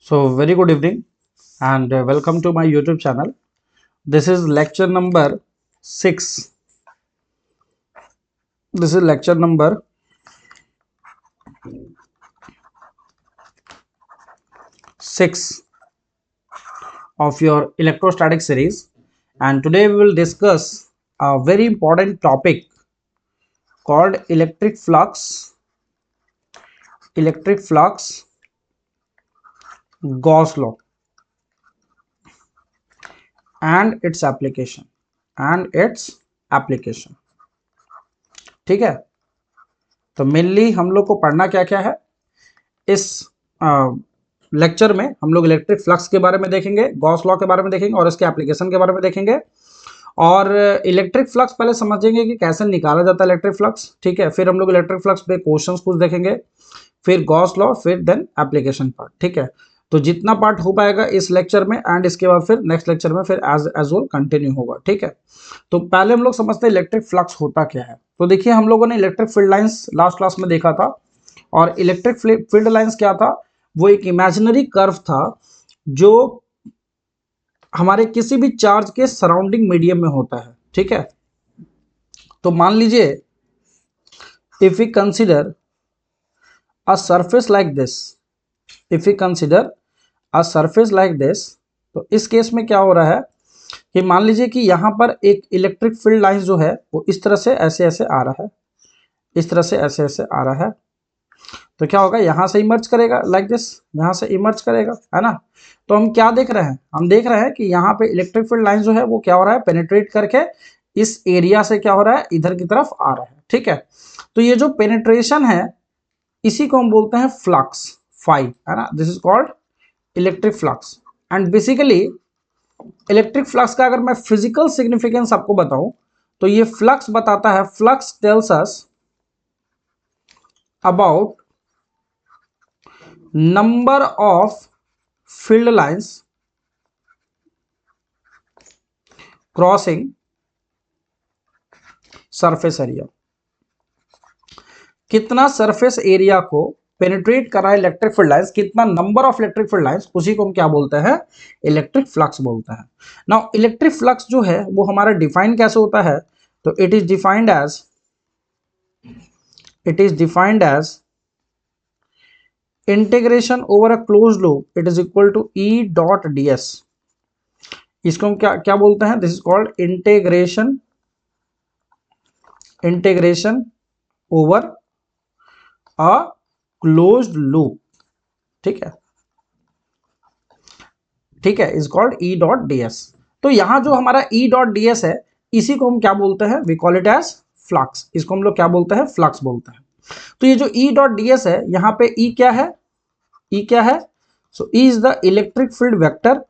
So, very good evening and welcome to my YouTube channel. This is lecture number 6. This is lecture number 6 of your electrostatic series, and today we will discuss a very important topic called electric flux, Gauss law and its application. ठीक है, तो mainly हम लोग को पढ़ना क्या क्या है इस लेक्चर में। हम लोग इलेक्ट्रिक फ्लक्स के बारे में देखेंगे, गॉस लॉ के बारे में देखेंगे और इसके एप्लीकेशन के बारे में देखेंगे। और इलेक्ट्रिक फ्लक्स पहले समझेंगे कि कैसे निकाला जाता है इलेक्ट्रिक फ्लक्स, ठीक है। फिर हम लोग इलेक्ट्रिक फ्लक्स पे क्वेश्चंस कुछ देखेंगे, फिर गॉस लॉ, फिर देन एप्लीकेशन पार्ट, ठीक है। तो जितना पार्ट हो पाएगा इस लेक्चर में एंड इसके बाद फिर नेक्स्ट लेक्चर में फिर एज वेल कंटिन्यू होगा, ठीक है। तो पहले हम लोग समझते हैं इलेक्ट्रिक फ्लक्स होता क्या है। तो देखिए, हम लोगों ने electric field lines last class में देखा था, और इलेक्ट्रिक फील्ड लाइंस क्या था, वो एक इमेजिनरी कर्व था जो हमारे किसी भी चार्ज के सराउंडिंग मीडियम में होता है, ठीक है। तो मान लीजिए, if we consider a surface like this, तो इस केस में क्या हो रहा है कि मान लीजिए कि यहां पर एक इलेक्ट्रिक फील्ड लाइन जो है वो इस तरह से ऐसे ऐसे आ रहा है, इस तरह से ऐसे ऐसे आ रहा है। तो क्या होगा, यहां से इमर्ज करेगा लाइक दिस, यहां से इमर्ज करेगा, है ना। तो हम क्या देख रहे हैं, हम देख रहे हैं कि यहाँ पे इलेक्ट्रिक फील्ड लाइन जो है वो क्या हो रहा है, पेनिट्रेट करके इस एरिया से क्या हो रहा है, इधर की तरफ आ रहा है, ठीक है। तो ये जो पेनिट्रेशन है इसी को हम बोलते हैं फ्लक्स, फाई, है ना। This is called electric flux. And basically electric flux का अगर मैं फिजिकल सिग्निफिकेंस आपको बताऊं तो ये फ्लक्स बताता है, flux tells us about number of field lines crossing surface area। कितना सरफेस एरिया को पेनिट्रेट कर रहा है इलेक्ट्रिक फील्ड लाइंस, कितना number of electric field lines, उसी को हम क्या बोलते हैं, इलेक्ट्रिक फ्लक्स बोलते हैं। नाउ इलेक्ट्रिक फ्लक्स जो है वो हमारा डिफाइन कैसे होता है, तो it is defined as integration over a close loop, it is equal to E dot ds। इसको हम क्या क्या बोलते हैं, this is called integration over a closed loop, ठीक है, ठीक है, is called E dot ds। तो यहां जो हमारा E डॉट ds है इसी को हम क्या बोलते हैं, we call it as flux. इसको हम लोग क्या बोलते हैं, फ्लक्स बोलते हैं। तो ये जो E डॉट ds है, यहां पे E क्या है, E क्या है, सो E is the electric field vector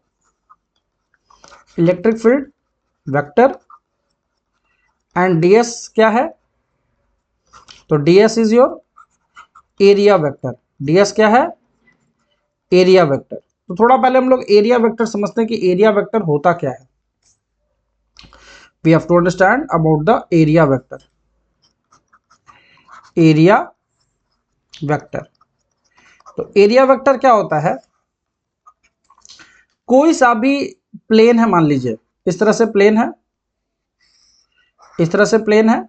and ds क्या है, तो ds is your area vector. ds क्या है, एरिया वेक्टर। तो थोड़ा पहले हम लोग एरिया वेक्टर समझते हैं कि एरिया वेक्टर होता क्या है। We have to understand about the area vector. तो एरिया वेक्टर क्या होता है, कोई सा भी प्लेन है, मान लीजिए इस तरह से प्लेन है, इस तरह से प्लेन है,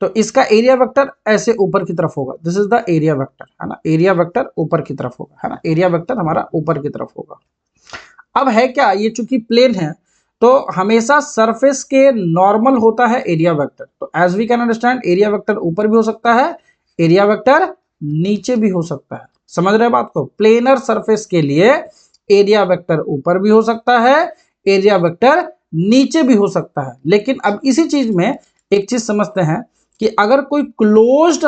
तो इसका एरिया वेक्टर ऐसे ऊपर की तरफ होगा। This is the area vector, है ना। एरिया वेक्टर ऊपर की तरफ होगा, है ना। एरिया वेक्टर हमारा ऊपर की तरफ होगा। अब है क्या, ये चूंकि प्लेन है तो हमेशा सरफेस के नॉर्मल होता है एरिया वेक्टर। तो as we can understand, area vector ऊपर भी हो सकता है, एरिया वेक्टर नीचे भी हो सकता है। समझ रहे बात को, प्लेनर सरफेस के लिए एरिया वेक्टर ऊपर भी हो सकता है, एरिया वेक्टर नीचे भी हो सकता है। लेकिन अब इसी चीज में एक चीज समझते हैं कि अगर कोई क्लोज्ड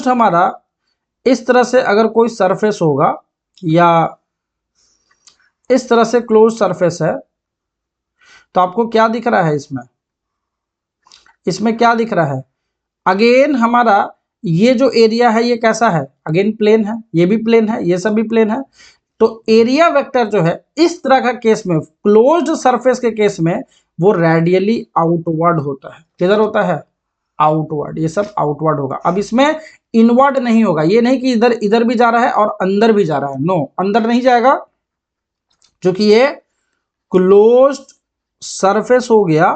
हमारा इस तरह से अगर कोई सरफेस होगा, या इस तरह से क्लोज सरफेस है, तो आपको क्या दिख रहा है, इसमें क्या दिख रहा है, अगेन हमारा ये जो एरिया है ये कैसा है, अगेन प्लेन है, ये भी प्लेन है, ये सब भी प्लेन है। तो एरिया वेक्टर जो है इस तरह का केस में, क्लोज्ड सरफेस के केस में, वो रेडियली आउटवर्ड होता है। किधर होता है, आउटवर्ड, ये सब आउटवर्ड होगा। अब इसमें इनवर्ड नहीं होगा, ये नहीं कि इधर इधर भी जा रहा है और अंदर भी जा रहा है, नो, अंदर नहीं जाएगा, क्योंकि ये क्लोज्ड सरफेस हो गया,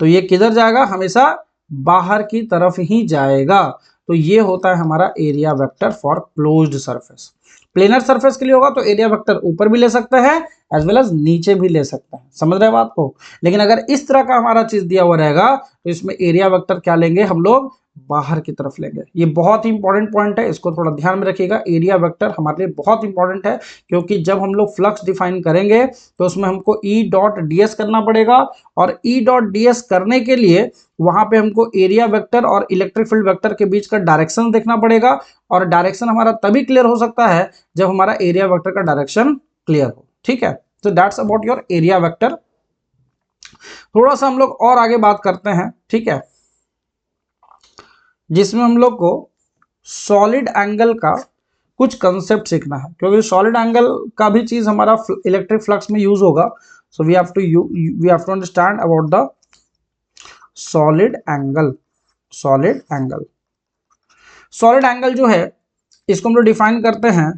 तो ये किधर जाएगा, हमेशा बाहर की तरफ ही जाएगा। तो ये होता है हमारा area vector for closed surface. Planar surface के लिए होगा तो एरिया वेक्टर ऊपर भी ले सकते हैं एज वेल एज नीचे भी ले सकते हैं, समझ रहे हैं बात को। लेकिन अगर इस तरह का हमारा चीज दिया हुआ रहेगा तो इसमें एरिया वेक्टर क्या लेंगे हम लोग, बाहर की तरफ लेंगे। ये बहुत ही इंपॉर्टेंट पॉइंट है, इसको थोड़ा ध्यान में रखिएगा। एरिया वेक्टर हमारे लिए बहुत इंपॉर्टेंट है, क्योंकि जब हम लोग फ्लक्स डिफाइन करेंगे तो उसमें हमको ई डॉट डी एस करना पड़ेगा, और ई डॉट डी एस करने के लिए वहां पे हमको एरिया वेक्टर और इलेक्ट्रिक फील्ड वेक्टर के बीच का डायरेक्शन देखना पड़ेगा, और डायरेक्शन हमारा तभी क्लियर हो सकता है जब हमारा एरिया वेक्टर का डायरेक्शन क्लियर हो, ठीक है। तो that's about your area vector. थोड़ा सा हम लोग और आगे बात करते हैं, ठीक है, जिसमें हम लोग को सॉलिड एंगल का कुछ कंसेप्ट सीखना है, क्योंकि सॉलिड एंगल का भी चीज हमारा इलेक्ट्रिक फ्लक्स में यूज होगा। So we have to understand about the solid angle. Solid angle, solid angle जो है इसको हम लोग डिफाइन करते हैं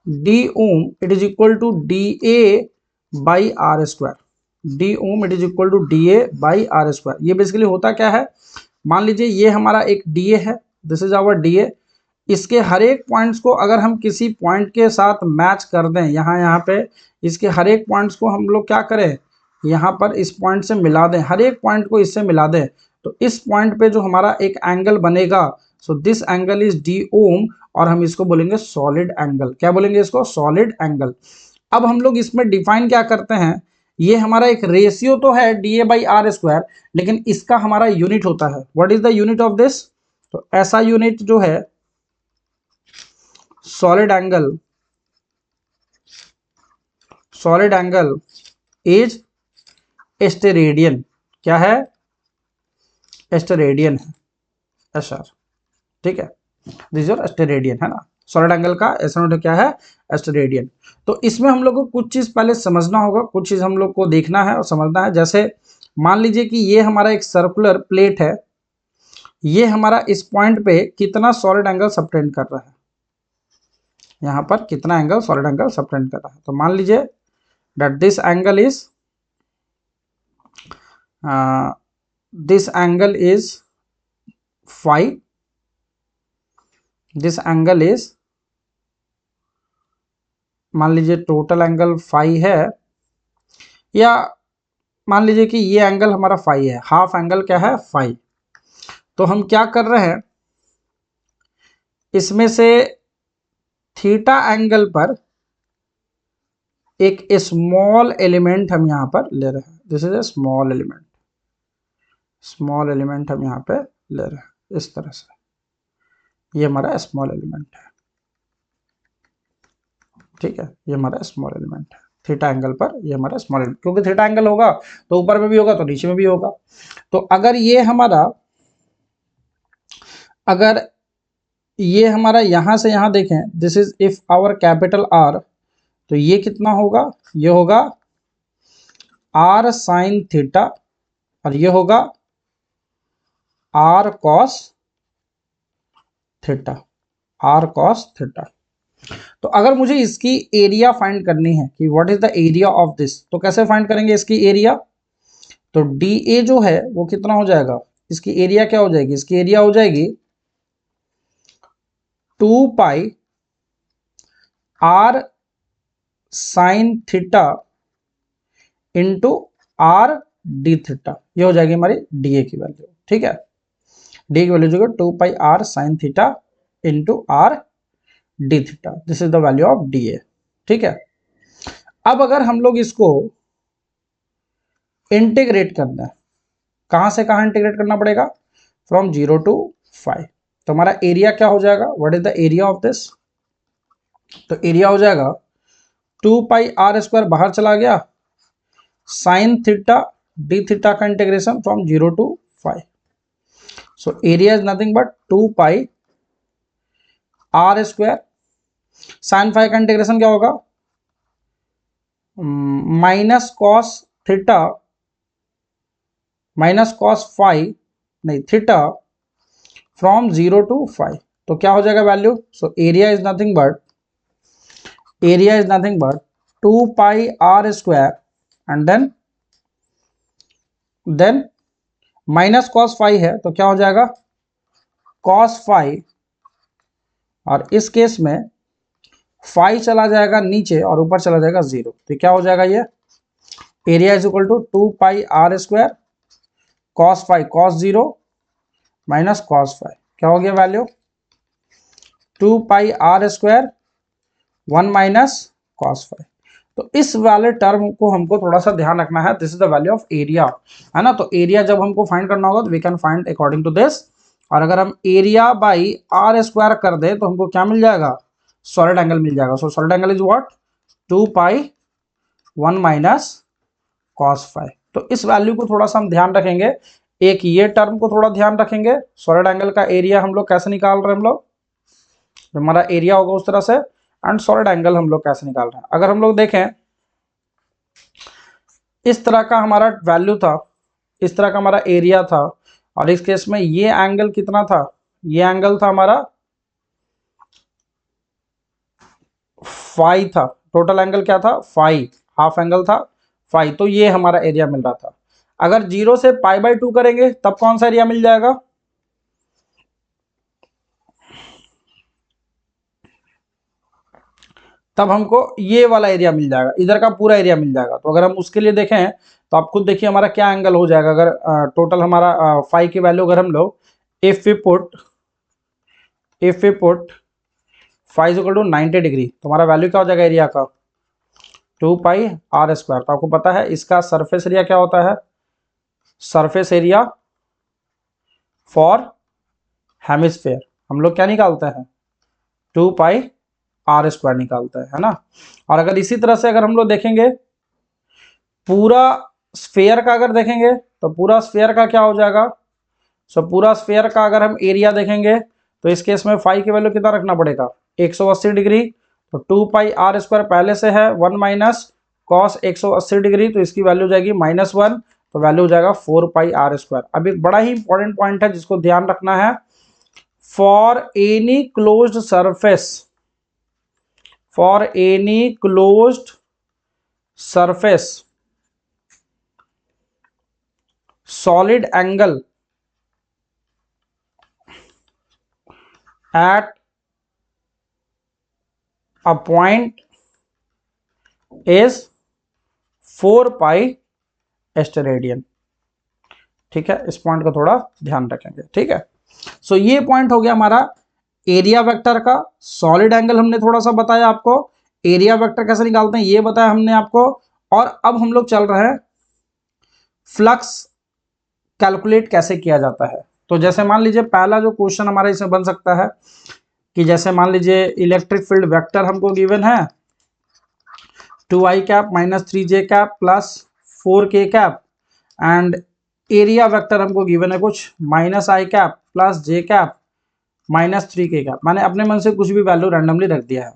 d omega it is equal to d a by r square. D omega it is equal to d a by r square. ये basically होता क्या है, मान लीजिए ये हमारा एक डी ए है, this is our d a. इसके हर एक पॉइंट्स को अगर हम किसी पॉइंट के साथ मैच कर दें, यहाँ पे इसके हर एक पॉइंट्स को हम लोग क्या करें, यहाँ पर इस पॉइंट से मिला दें, हर एक पॉइंट को इससे मिला दें, तो इस पॉइंट पे जो हमारा एक एंगल बनेगा, so this angle is D ohm, और हम इसको बोलेंगे सॉलिड एंगल। क्या बोलेंगे इसको, सॉलिड एंगल। अब हम लोग इसमें डिफाइन क्या करते हैं, ये हमारा एक रेशियो तो है d a by r square, लेकिन इसका हमारा यूनिट होता है, what is the unit of this, तो ऐसा यूनिट जो है solid angle, solid angle is steradian. क्या है, स्टेरेडियन है, एसआर, ठीक है, दिस योर स्टेरेडियन है ना। सॉलिड एंगल का ऐसा नोट क्या है, स्टेरेडियन। तो इसमें हम लोग को कुछ चीज पहले समझना होगा, कुछ चीज हम लोग को देखना है और समझना है। जैसे मान लीजिए कि ये हमारा एक सर्कुलर प्लेट है, ये हमारा इस पॉइंट पे कितना सॉलिड एंगल सबटेंड कर रहा है, यहाँ पर कितना एंगल सॉलिड एंगल सबटेंड कर रहा है। तो मान लीजिए that this angle is phi, this angle is, मान लीजिए टोटल एंगल फाई है, या मान लीजिए कि ये एंगल हमारा फाई है, हाफ एंगल क्या है, फाई। तो हम क्या कर रहे हैं, इसमें से थीटा एंगल पर एक स्मॉल एलिमेंट हम यहां पर ले रहे हैं, this is a small element, small element हम यहाँ पे ले रहे हैं इस तरह से, ये हमारा स्मॉल एलिमेंट है, ठीक है, ये हमारा स्मॉल एलिमेंट है थीटा एंगल पर, ये हमारा स्मॉल एलिमेंट, क्योंकि थीटा एंगल होगा तो ऊपर में भी होगा तो नीचे में भी होगा। तो अगर ये हमारा यहां से यहां देखें, this is if our capital r, तो ये कितना होगा, ये होगा आर साइन थीटा, और ये होगा r cos theta, r cos theta. तो अगर मुझे इसकी एरिया फाइंड करनी है कि what is the area of this, तो कैसे फाइंड करेंगे इसकी एरिया, तो डी ए जो है वो कितना हो जाएगा, इसकी एरिया क्या हो जाएगी, इसकी एरिया हो जाएगी 2 pi R sine theta into R D theta, ये हो जाएगी हमारी डी ए की वैल्यू, ठीक है। डी की वैल्यू जो है 2 pi R sine theta into R D theta, this is the value of D A, ठीक है। अब अगर हम लोग इसको इंटीग्रेट करना है, कहां से कहां इंटीग्रेट करना पड़ेगा, फ्रॉम 0 to 5, तो हमारा एरिया क्या हो जाएगा, what is the area of this, तो एरिया हो जाएगा 2 पाई आर स्क्वायर बाहर चला गया, साइन थीटा डी थीटा का integration from 0 to 5, so area is nothing but 2 pi r square, sine phi का इंटीग्रेशन क्या होगा, minus cos theta minus cos phi नहीं थीटा फ्रॉम 0 to 5, तो क्या हो जाएगा value? So area is nothing but 2 pi r square and then minus cos five है, तो क्या हो जाएगा? कॉस फाइव, और इस केस में फाइव चला जाएगा नीचे और ऊपर चला जाएगा 0, तो क्या हो जाएगा? ये area is equal to 2 pi r square cos five cos 0 minus cos five, क्या हो गया value? 2 pi r square 1 minus cos five. तो इस वाले टर्म को हमको थोड़ा सा ध्यान रखना है, this is the value of area, है ना। तो एरिया जब हमको फाइंड करना होगा तो we can find according to this, और अगर हम एरिया बाई आर स्क्वायर कर दे तो हमको क्या मिल जाएगा? सॉलिड एंगल मिल जाएगा। सो solid angle is what? 2 pi 1 minus cos five. तो इस वैल्यू को थोड़ा सा हम ध्यान रखेंगे, एक ये टर्म को थोड़ा ध्यान रखेंगे, सॉलिड एंगल का एरिया हम लोग कैसे निकाल रहे हैं, हम लोग हमारा एरिया होगा उस तरह से, एंड सॉलिड एंगल हम लोग कैसे निकाल रहे हैं। अगर हम लोग देखें इस तरह का हमारा वैल्यू था, इस तरह का हमारा एरिया था, और इस केस में ये एंगल कितना था? ये एंगल था हमारा फाइव था, टोटल एंगल क्या था? फाइव, हाफ एंगल था फाइव, तो ये हमारा एरिया मिल रहा था। अगर 0 से पाई बाई 2 करेंगे तब कौन सा एरिया मिल जाएगा? तब हमको ये वाला एरिया मिल जाएगा, इधर का पूरा एरिया मिल जाएगा। तो अगर हम उसके लिए देखें तो आप खुद देखिए हमारा क्या एंगल हो जाएगा। अगर टोटल हमारा फाइव की वैल्यू अगर हम लोग if we put five equal to 90 degree, तो हमारा वैल्यू क्या हो जाएगा एरिया का? 2 पाई आर स्क्वायर। तो आपको पता है इसका सरफेस एरिया क्या होता है? सरफेस एरिया फॉर हेमिस्फेयर हम लोग क्या निकालते हैं? 2 पाई आर स्क्वायर निकालते हैं, है ना। और अगर इसी तरह से अगर हम लोग देखेंगे पूरा स्फेयर का, अगर देखेंगे तो पूरा स्फेयर का क्या हो जाएगा? सो पूरा स्फेयर का अगर हम एरिया देखेंगे तो इस केस में फाइव की वैल्यू कितना रखना पड़ेगा? 180 डिग्री। तो 2 पाई आर स्क्वायर पहले से है 1 माइनस कॉस 180 डिग्री, तो इसकी वैल्यू हो जाएगी -1, तो वैल्यू हो जाएगा 4 पाई आर स्क्वायर। अब एक बड़ा ही इंपॉर्टेंट पॉइंट है जिसको ध्यान रखना है, for any closed surface, for any closed surface solid angle at a point is 4 पाई एस्टेरेडियन। ठीक है, इस पॉइंट को थोड़ा ध्यान रखेंगे। ठीक है, सो ये पॉइंट हो गया हमारा एरिया वेक्टर का। सॉलिड एंगल हमने थोड़ा सा बताया आपको, एरिया वेक्टर कैसे निकालते हैं ये बताया हमने आपको, और अब हम लोग चल रहे हैं फ्लक्स कैलकुलेट कैसे किया जाता है। तो जैसे मान लीजिए पहला जो क्वेश्चन हमारा इसमें बन सकता है कि जैसे मान लीजिए इलेक्ट्रिक फील्ड वेक्टर हमको गिवन है 2i cap minus 3j cap plus 4k cap, and area vector हमको गिवन है कुछ -i cap plus j cap minus 3k cap. मैंने अपने मन से कुछ भी वैल्यू रैंडमली रख दिया है।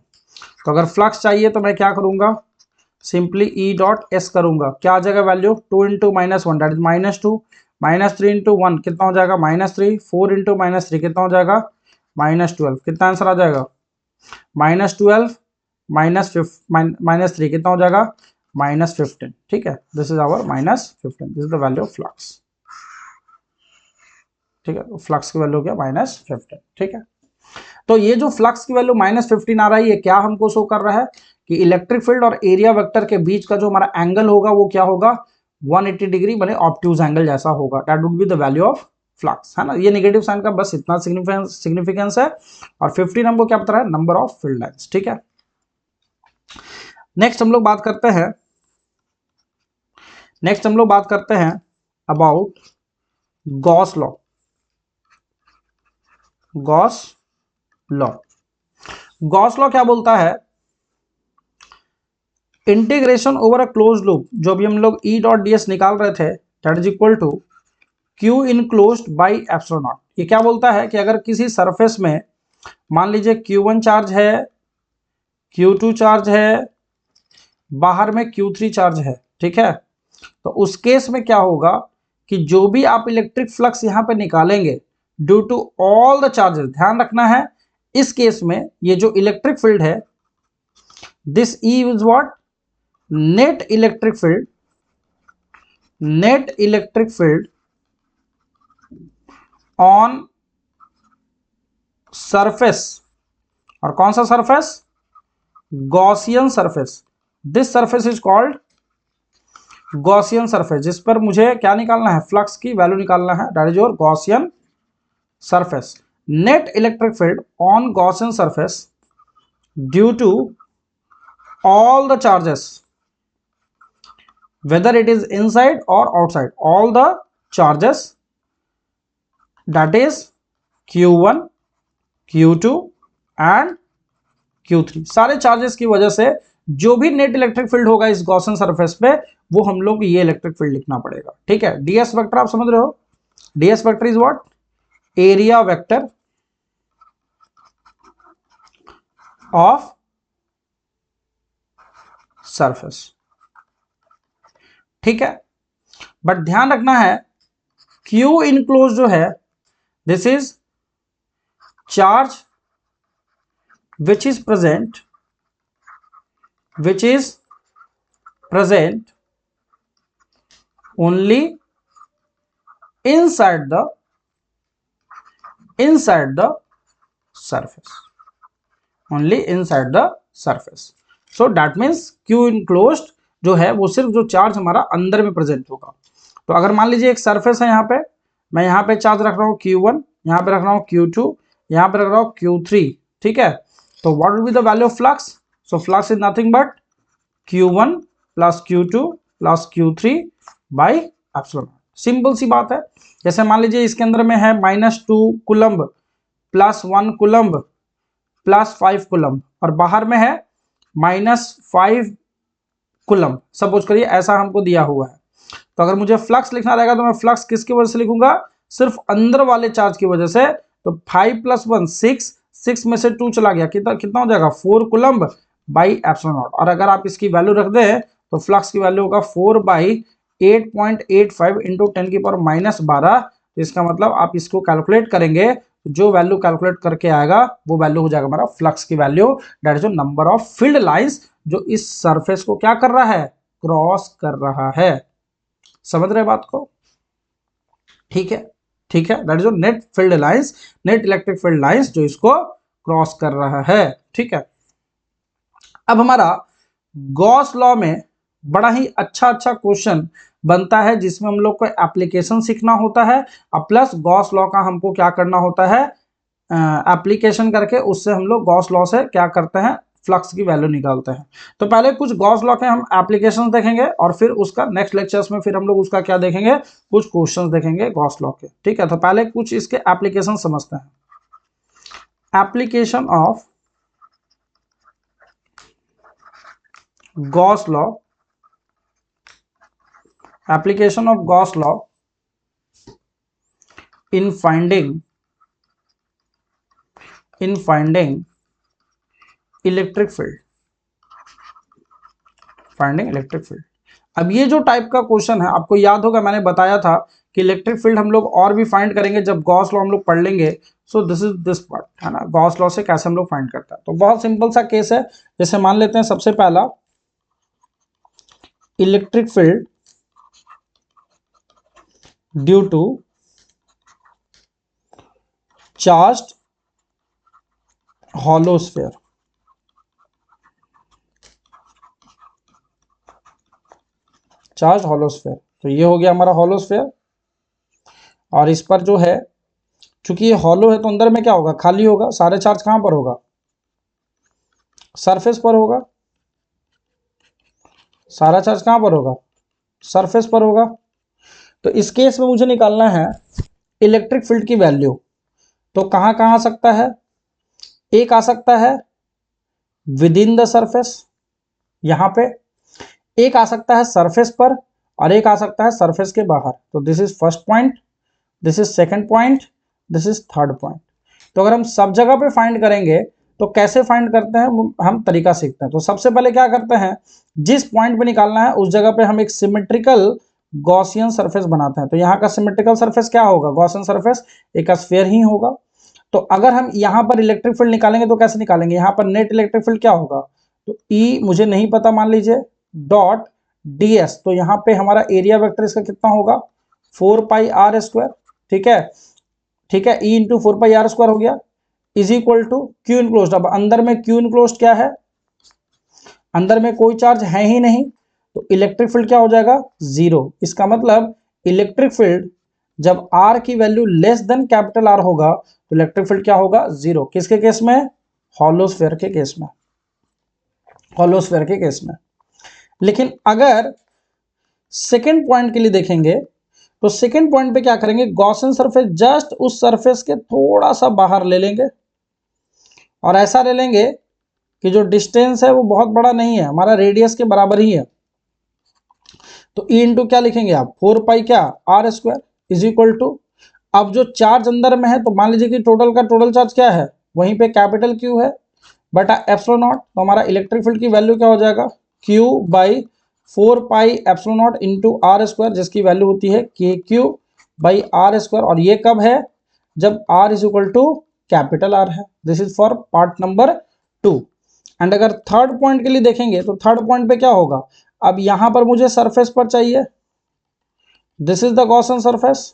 तो अगर फ्लक्स चाहिए तो मैं क्या करूंगा? सिंपली E डॉट एस करूंगा, क्या आ जाएगा value? 2 into -1 that is -2, -3 into 1 कितना हो जाएगा? -3, 4 इंटू -3 कितना हो जाएगा? -12। कितना आंसर आ जाएगा? -12 -3 कितना हो जाएगा? -15। ठीक है, this is our -15, this is the value of flux. ठीक है, तो फ्लक्स की वैल्यू क्या? -15। ठीक है, तो ये जो फ्लक्स की वैल्यू -15 आ रहा है, ये क्या हमको शो कर रहा है कि इलेक्ट्रिक फील्ड और एरिया वेक्टर के बीच का जो हमारा एंगल होगा वो क्या होगा? 180 डिग्री बने ऑब्ट्यूज एंगल जैसा होगा, that would be the value of flux, है ना। ये नेगेटिव साइन का बस इतना सिग्निफिकेंस है, और 15 हमको क्या बता रहा है? Number of field lines. ठीक है, नेक्स्ट हम लोग बात करते हैं about Gauss law. Gauss law क्या बोलता है? Integration over a close loop, जो भी हम लोग E डॉट ds निकाल रहे थे, that is equal to Q enclosed by epsilon naught. ये क्या बोलता है कि अगर किसी सरफेस में मान लीजिए Q1 चार्ज है, Q2 चार्ज है, बाहर में Q3 चार्ज है, ठीक है, तो उस केस में क्या होगा कि जो भी आप इलेक्ट्रिक फ्लक्स यहाँ पे निकालेंगे due to all the charges. ध्यान रखना है इस केस में ये जो इलेक्ट्रिक फील्ड है, this e is what, net electric field, net electric field on surface. और कौन सा surface? Gaussian surface. This surface is called Gaussian surface, जिस पर मुझे क्या निकालना है? फ्लक्स की वैल्यू निकालना है, that is your Gaussian surface. Net electric field on Gaussian surface due to all the charges, whether it is inside or outside, all the charges, that is q1 q2 and q3, सारे charges की वजह से जो भी net electric field होगा इस Gaussian surface पे, वो हम लोग ये इलेक्ट्रिक फील्ड लिखना पड़ेगा। ठीक है, ds वेक्टर आप समझ रहे हो? ds vector is what? Area vector of surface. ठीक है, बट ध्यान रखना है क्यू इनक्लोज जो है, this is charge which is present only inside the surface, only inside the surface. So that means Q enclosed जो है वो सिर्फ जो चार्ज हमारा अंदर में प्रेजेंट होगा। तो अगर मान लीजिए एक सरफेस है, यहाँ पे मैं यहाँ पे चार्ज रख रहा हूँ Q1, यहाँ पे रख रहा हूँ Q2, यहाँ पे रख रहा हूँ Q3। ठीक है, तो what will be the value of flux? So flux is nothing but Q1 plus Q2 plus Q3 by epsilon. Simple सी बात है। जैसे मान लीजिए इसके अंदर में है -2 coulomb plus 1 coulomb plus 5 coulomb, और बाहर में है -5 कूलम्ब, सपोज करिए ऐसा हमको दिया हुआ है। तो अगर मुझे फ्लक्स लिखना रहेगा तो मैं फ्लक्स किसकी वजह से लिखूंगा? सिर्फ अंदर वाले चार्ज की वजह से। तो 5 + 1 6 में से 2 चला गया, कितना हो जाएगा? 4 कूलम्ब बाई एप्सिलॉन नॉट। और अगर आप इसकी वैल्यू रख दें तो फ्लक्स की वैल्यू होगा 4/8.85 इंटू 10⁻12। इसका मतलब आप इसको कैलकुलेट करेंगे, जो वैल्यू कैलकुलेट करके आएगा वो वैल्यू हो जाएगा हमारा फ्लक्स की value, that is number of field lines जो इस सरफेस को क्या कर रहा है? क्रॉस कर रहा है। समझ रहे बात को? ठीक है, ठीक है, that is net field lines, net electric field lines जो इसको क्रॉस कर रहा है। ठीक है, अब हमारा गॉस लॉ में बड़ा ही अच्छा क्वेश्चन बनता है, जिसमें हम लोग को एप्लीकेशन सीखना होता है, और प्लस गॉस लॉ का हमको क्या करना होता है? एप्लीकेशन करके उससे हम लोग गॉस लॉ से क्या करते हैं? फ्लक्स की वैल्यू निकालते हैं। तो पहले कुछ गॉस लॉ के हम एप्लीकेशंस देखेंगे, और फिर उसका नेक्स्ट लेक्चर्स में फिर हम लोग उसका क्या देखेंगे? कुछ क्वेश्चंस देखेंगे गॉस लॉ के। ठीक है, तो पहले कुछ इसके एप्लीकेशन समझते हैं। Application of Gauss law, application of Gauss law in finding electric field, finding electric field। अब ये जो टाइप का क्वेश्चन है, आपको याद होगा मैंने बताया था कि इलेक्ट्रिक फील्ड हम लोग और भी फाइंड करेंगे जब गॉस लॉ हम लोग पढ़ लेंगे। सो दिस इज दिस पार्ट, है ना, गॉस लॉ से कैसे हम लोग फाइंड करते हैं। तो बहुत सिंपल सा केस है। जैसे मान लेते हैं सबसे पहला, electric field due to charged hollow sphere, charge hollow sphere। तो ये हो गया हमारा hollow sphere, और इस पर जो है, चूंकि ये hollow है तो अंदर में क्या होगा? खाली होगा। सारे चार्ज कहां पर होगा? सरफेस पर होगा। सारा चार्ज कहां पर होगा? सरफेस पर होगा। तो इस केस में मुझे निकालना है इलेक्ट्रिक फील्ड की वैल्यू। तो कहां कहां आ सकता है? एक आ सकता है विद इन द सरफेस, यहां पे एक आ सकता है सरफेस पर, और एक आ सकता है सरफेस के बाहर। तो this is first point, this is second point, this is third point. तो अगर हम सब जगह पे फाइंड करेंगे तो कैसे फाइंड करते हैं, हम तरीका सीखते हैं। तो सबसे पहले क्या करते हैं, जिस पॉइंट पे निकालना है उस जगह पे हम एक सिमेट्रिकल गॉसियन सरफेस बनाते हैं। तो यहाँ का सिमेट्रिकल सरफेस क्या होगा, गॉसियन सरफेस एक स्फीयर ही होगा। तो अगर हम यहाँ पर इलेक्ट्रिक फील्ड निकालेंगे तो कैसे निकालेंगे, यहाँ पर नेट इलेक्ट्रिक फील्ड क्या होगा, तो ई मुझे नहीं पता, मान लीजिए डॉट ds, तो यहाँ पे हमारा एरिया वेक्टर इसका कितना होगा 4πr², ठीक है, ठीक है, ई इंटू 4πr² हो गया, is equal to Q enclosed. अब अंदर में क्यू इनक्लोज्ड क्या है, अंदर में कोई चार्ज है ही नहीं, तो इलेक्ट्रिक फील्ड क्या हो जाएगा, जीरो। इसका मतलब इलेक्ट्रिक फील्ड जब r की value less than capital R होगा तो इलेक्ट्रिक फील्ड क्या होगा, जीरो। किसके केस में, हॉलोस्फेयर के केस में, हॉलोस्फेयर के केस में। लेकिन अगर सेकेंड पॉइंट के लिए देखेंगे तो सेकेंड पॉइंट पे क्या करेंगे, गॉसियन सरफेस जस्ट उस सरफेस के थोड़ा सा बाहर ले लेंगे और ऐसा ले लेंगे कि जो डिस्टेंस है वो बहुत बड़ा नहीं है, हमारा रेडियस के बराबर ही है। तो ई इंटू क्या लिखेंगे आप, 4π क्या r² इज इक्वल टू, अब जो चार्ज अंदर में है तो मान लीजिए कि टोटल का टोटल चार्ज क्या है, वहीं पे कैपिटल Q है बटा एप्सिलॉन नॉट। तो हमारा इलेक्ट्रिक फील्ड की वैल्यू क्या हो जाएगा, Q by 4π epsilon nought into r², जिसकी वैल्यू होती है KQ बाई r²। और ये कब है, जब r is equal to capital R है। This is for part number 2। And अगर थर्ड पॉइंट के लिए देखेंगे तो थर्ड पॉइंट पे क्या होगा, अब यहां पर मुझे सरफेस पर चाहिए, this is the Gaussian surface.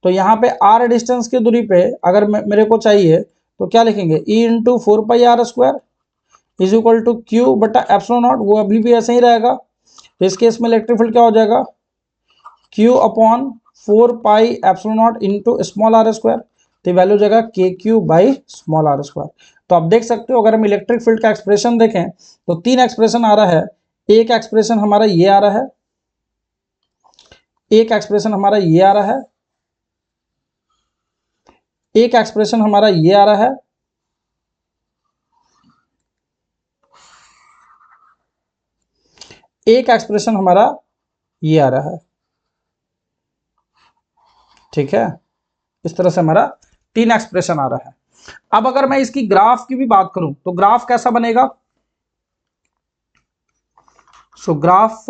तो यहाँ पे r डिस्टेंस की दूरी पे अगर मेरे को चाहिए तो क्या लिखेंगे, e into 4πr² is equal to q बटा एप्सिलॉन नॉट, वो अभी भी ऐसे ही रहेगा। तो इस केस में इलेक्ट्रिक फील्ड क्या हो जाएगा, q upon 4π epsilon nought into small r², तो वैल्यू हो जाएगा KQ बाई स्मॉल r²। तो आप देख सकते हो अगर हम इलेक्ट्रिक फील्ड का एक्सप्रेशन देखें तो तीन एक्सप्रेशन आ रहा है। एक एक्सप्रेशन हमारा ये आ रहा है, एक एक्सप्रेशन हमारा ये आ रहा है, एक एक्सप्रेशन हमारा ये आ रहा है, एक एक्सप्रेशन हमारा ये आ रहा है, ठीक है। इस तरह से हमारा तीन एक्सप्रेशन आ रहा है। अब अगर मैं इसकी ग्राफ की भी बात करूं तो ग्राफ कैसा बनेगा, सो ग्राफ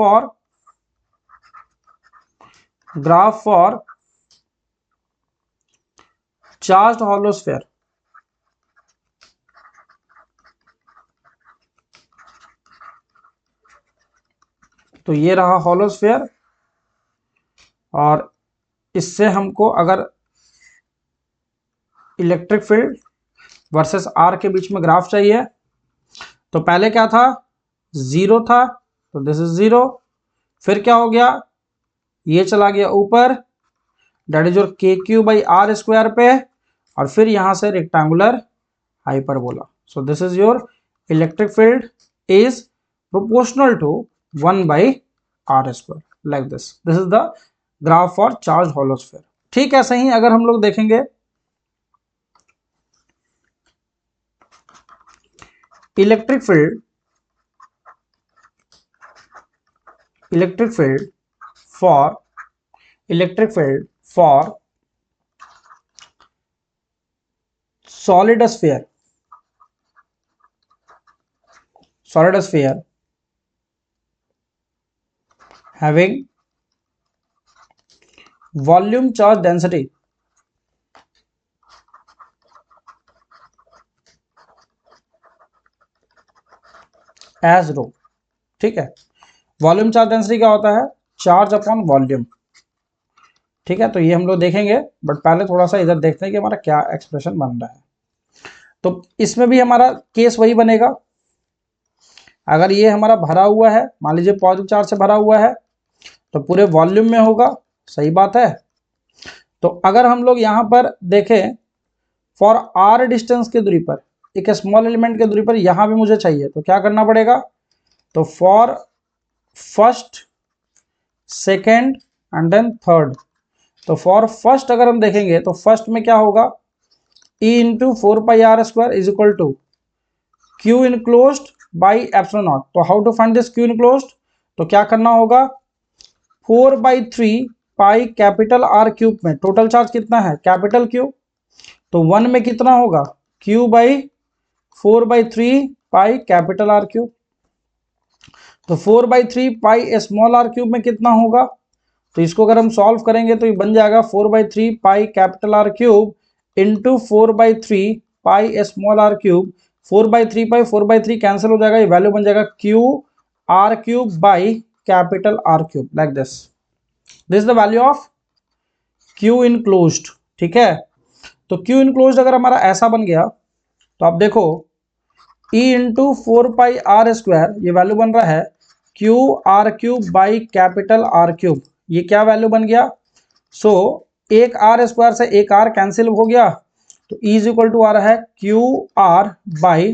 फॉर चार्ज्ड हॉलोस्फेयर, तो ये रहा हॉलोस्फेयर, और इससे हमको अगर इलेक्ट्रिक फील्ड वर्सेस आर के बीच में ग्राफ चाहिए तो पहले क्या था, जीरो था, तो दिस इज जीरो। फिर क्या हो गया, ये चला गया ऊपर, that is your KQ by r² पे, और फिर यहां से rectangular hyperbola. So this is your electric field is proportional to 1/r², like this. This is the graph for charge hollow sphere. ठीक है, सही। अगर हम लोग देखेंगे electric field for solid sphere having volume charge density as rho, ठीक है। Volume charge density क्या होता है, चार्ज अपॉन वॉल्यूम, ठीक है। तो ये हम लोग देखेंगे, बट पहले थोड़ा सा इधर देखते हैं कि हमारा क्या एक्सप्रेशन बन रहा है। तो इसमें भी हमारा केस वही बनेगा, अगर ये हमारा भरा हुआ है, मान लीजिए पॉजिटिव चार्ज से भरा हुआ है, तो पूरे वॉल्यूम में होगा, सही बात है। तो अगर हम लोग यहाँ पर देखें फॉर r डिस्टेंस की दूरी पर, एक स्मॉल एलिमेंट की दूरी पर यहाँ भी मुझे चाहिए, तो क्या करना पड़ेगा, तो for first, second and then third. तो फॉर फर्स्ट अगर हम देखेंगे तो फर्स्ट में क्या होगा, E into 4πr² is equal to Q enclosed by epsilon nought. तो how to find this Q enclosed, तो क्या करना होगा, 4/3 पाई कैपिटल R क्यूब में टोटल चार्ज कितना है, कैपिटल Q, तो 1 में कितना होगा, Q by 4/3 pi capital R cube. तो 4/3 पाई स्मॉल r क्यूब में कितना होगा, तो इसको अगर हम सॉल्व करेंगे तो ये बन जाएगा 4/3 pi capital are cube into 4/3 pi small r cube. 4/3 pi 4/3 cancel हो जाएगा, ये वैल्यू बन जाएगा q r cube by capital are cube, like this the value of q enclosed. ठीक है, तो क्यू इनक्लोज्ड अगर हमारा ऐसा बन गया तो आप देखो E इंटू 4 पाई r², ये वैल्यू बन रहा है Q r cube by capital are cube. ये क्या वैल्यू बन गया? सो एक r² से एक r कैंसिल हो गया, तो E इज इक्वल टू आ रहा है Q are by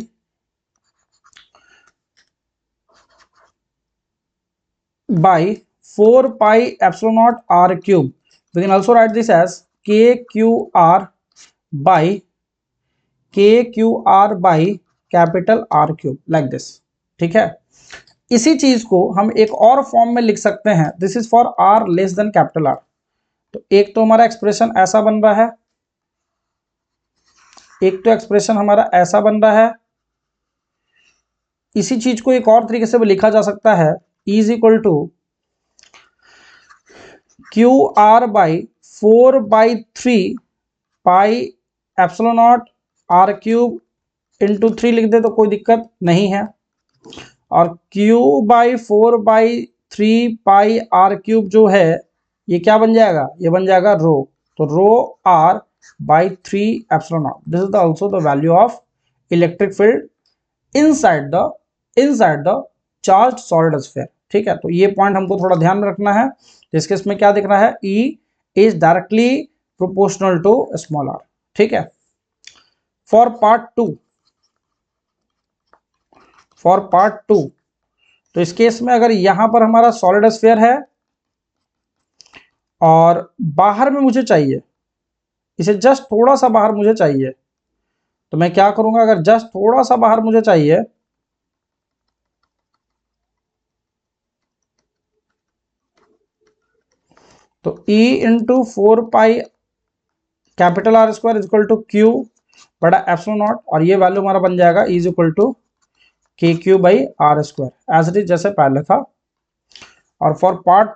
4 pi epsilon nought r cube. We can also write this as K Q are by capital are cube, like this. ठीक है, इसी चीज को हम एक और फॉर्म में लिख सकते हैं, this is for r less than capital r. तो एक तो हमारा एक्सप्रेशन ऐसा बन रहा है, एक तो एक्सप्रेशन हमारा ऐसा बन रहा है। इसी चीज को एक और तरीके से भी लिखा जा सकता है, E is equal to q are by 4/3 pi epsilon naught r cube into 3 लिख दे तो कोई दिक्कत नहीं है, और Q by 4/3 pi r cube जो है ये क्या बन जाएगा? ये बन जाएगा रो। तो रो r by 3 epsilon not. This is also the value of electric field inside the charge solid sphere. ठीक है, तो ये पॉइंट हमको थोड़ा ध्यान में रखना है। इस केस में क्या दिख रहा है? E is directly proportional to small r। ठीक है, फॉर पार्ट टू, तो इस केस में अगर यहां पर हमारा सॉलिड स्फीयर है और बाहर में मुझे चाहिए, इसे जस्ट थोड़ा सा बाहर मुझे चाहिए, तो मैं क्या करूंगा? अगर जस्ट थोड़ा सा बाहर मुझे चाहिए तो E into 4 pi capital r square is equal to q बड़ा एप्सिलॉन नॉट, और ये वैल्यू हमारा बन जाएगा E is equal to k q by r square, as it is जैसे पहले था। और फॉर पार्ट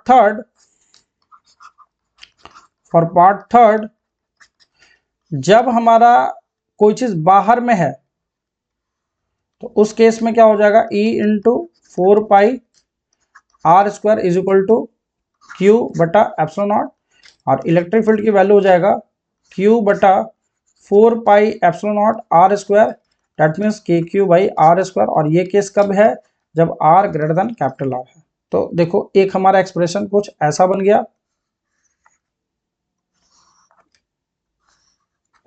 थर्ड, जब हमारा कोई चीज बाहर में है तो उस केस में क्या हो जाएगा? E into 4 pi r square is equal to q बटा एप्सिलॉन नॉट, और इलेक्ट्रिक फील्ड की वैल्यू हो जाएगा क्यू बटा 4 pi epsilon naught r square, that means k q by r square. और ये केस कब है? जब r greater than capital R है। तो देखो एक हमारा एक्सप्रेशन कुछ ऐसा बन गया,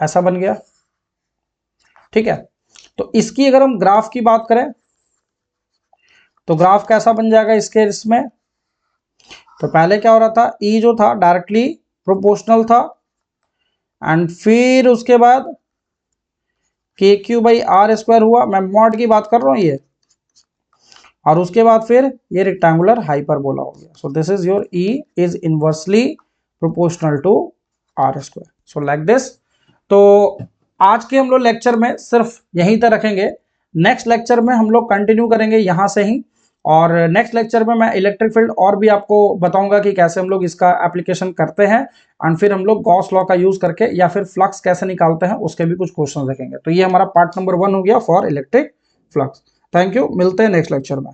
ऐसा बन गया। ठीक है, तो इसकी अगर हम ग्राफ की बात करें तो ग्राफ कैसा बन जाएगा इसके? इसमें तो पहले क्या हो रहा था? E जो था डायरेक्टली प्रोपोर्शनल था, एंड फिर उसके बाद के क्यू बाई आर स्क्वायर हुआ, मैं मॉड की बात कर रहा हूं ये, और उसके बाद फिर ये रेक्टेंगुलर हाइपरबोला हो गया। So this is your E is inversely proportional to r square, so like this. तो आज के हम लोग लेक्चर में सिर्फ यहीं तक रखेंगे, नेक्स्ट लेक्चर में हम लोग कंटिन्यू करेंगे यहाँ से ही, और नेक्स्ट लेक्चर में मैं इलेक्ट्रिक फील्ड और भी आपको बताऊंगा कि कैसे हम लोग इसका एप्लीकेशन करते हैं, एंड फिर हम लोग गॉस लॉ का यूज करके या फिर फ्लक्स कैसे निकालते हैं उसके भी कुछ क्वेश्चन देखेंगे। तो ये हमारा पार्ट नंबर 1 हो गया for electric flux. Thank you, मिलते हैं नेक्स्ट लेक्चर में।